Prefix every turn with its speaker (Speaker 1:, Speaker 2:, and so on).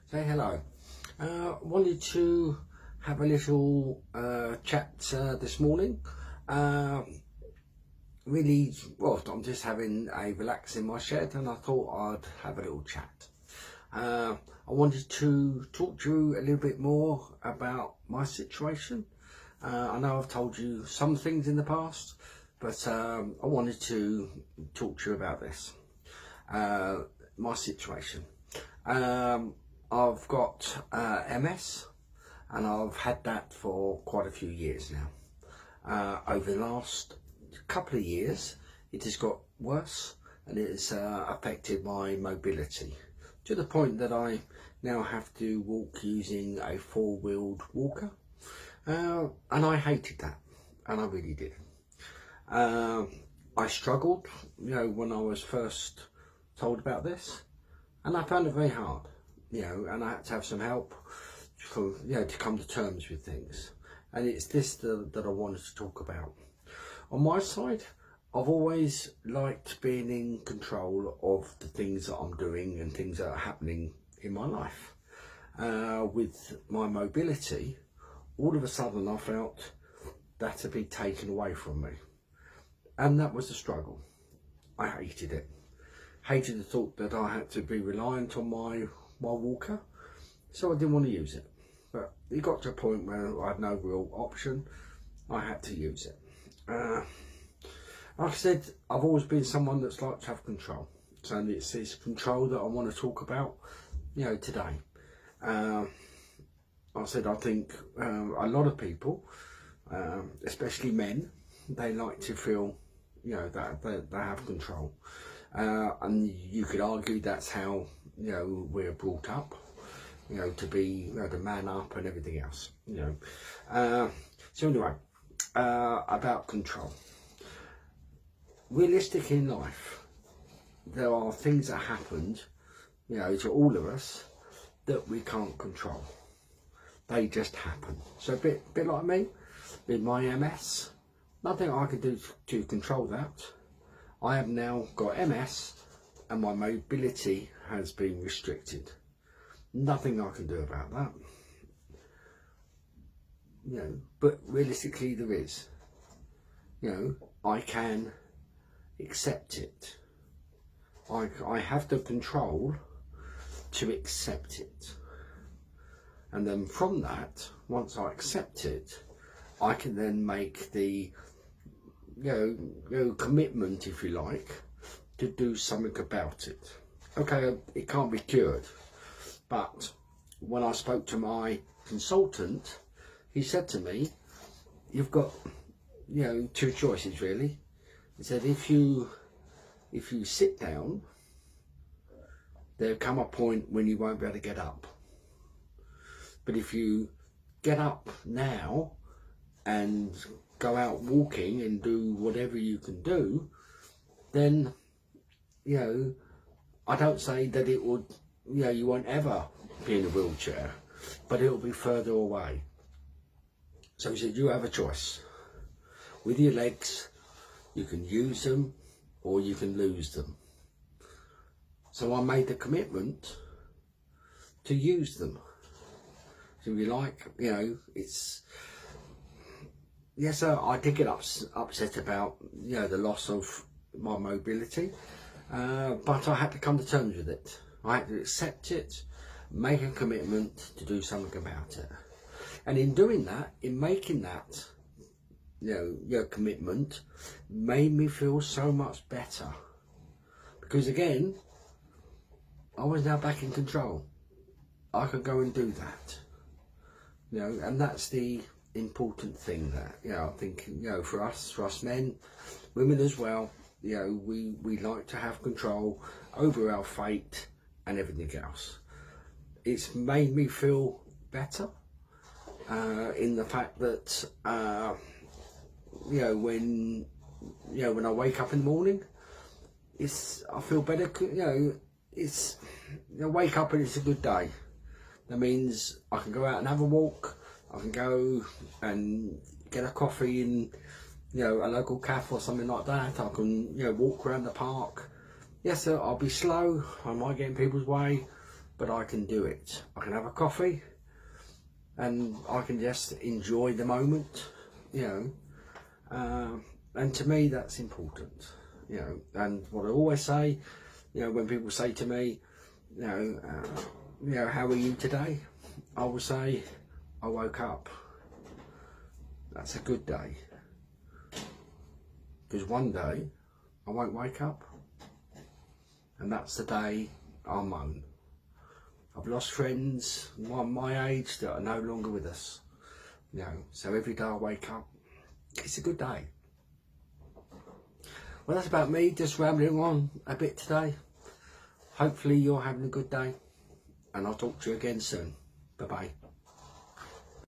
Speaker 1: Say hello. Wanted to have a little chat this morning. Really, well, I'm just having a relax in my shed and I thought I'd have a little chat. I wanted to talk to you a little bit more about my situation. I know I've told you some things in the past, but I wanted to talk to you about this. My situation. I've got MS and I've had that for quite a few years now. Over the last couple of years it has got worse and it has affected my mobility to the point that I now have to walk using a four-wheeled walker, and I hated that, and I really did. I struggled, when I was first told about this, and I found it very hard, and I had to have some help for, to come to terms with things. And it's this that I wanted to talk about. On my side, I've always liked being in control of the things that I'm doing and things that are happening in my life. With my mobility, all of a sudden I felt that to be taken away from me. And that was the struggle. I hated it. Hated the thought that I had to be reliant on my walker, so I didn't want to use it. But it got to a point where I had no real option. I had to use it. Like I said, I've always been someone that's liked to have control. So it's this control that I want to talk about, today. I said I think a lot of people, especially men, they like to feel, that they have control. And you could argue that's how, we're brought up, to be, to man up and everything else, So anyway, about control. Realistic in life, there are things that happened, to all of us that we can't control. They just happen. So a bit like me, with my MS, nothing I can do to control that. I have now got MS and my mobility has been restricted. Nothing I can do about that. But realistically there is. I can accept it. I have the control to accept it. And then from that, once I accept it, I can then make the commitment, if you like, to do something about it. Okay, it can't be cured, but when I spoke to my consultant, he said to me, you've got two choices really. He said if you sit down, there'll come a point when you won't be able to get up, but if you get up now and go out walking and do whatever you can do, then I don't say that it would, you won't ever be in a wheelchair, but it'll be further away. So he said you have a choice. With your legs, you can use them or you can lose them. So I made the commitment to use them. So if you like, it's, yes, I did get upset about, the loss of my mobility, but I had to come to terms with it. I had to accept it, make a commitment to do something about it. And in doing that, in making that, your commitment, made me feel so much better. Because again, I was now back in control. I could go and do that. And that's the important thing that, I think, for us men, women as well, we like to have control over our fate and everything else. It's made me feel better in the fact that when I wake up in the morning, I feel better. I wake up and it's a good day. That means I can go out and have a walk. I can go and get a coffee in, a local cafe or something like that. I can, walk around the park. Yes, sir, I'll be slow. I might get in people's way, but I can do it. I can have a coffee and I can just enjoy the moment, you know, and to me that's important, you know. And what I always say, you know, when people say to me, you know, how are you today? I will say, I woke up. That's a good day. Because one day I won't wake up, and that's the day I'll moan. I've lost friends my age that are no longer with us, you know. So every day I wake up, it's a good day. Well, that's about me just rambling on a bit today. Hopefully you're having a good day, and I'll talk to you again soon. Bye bye.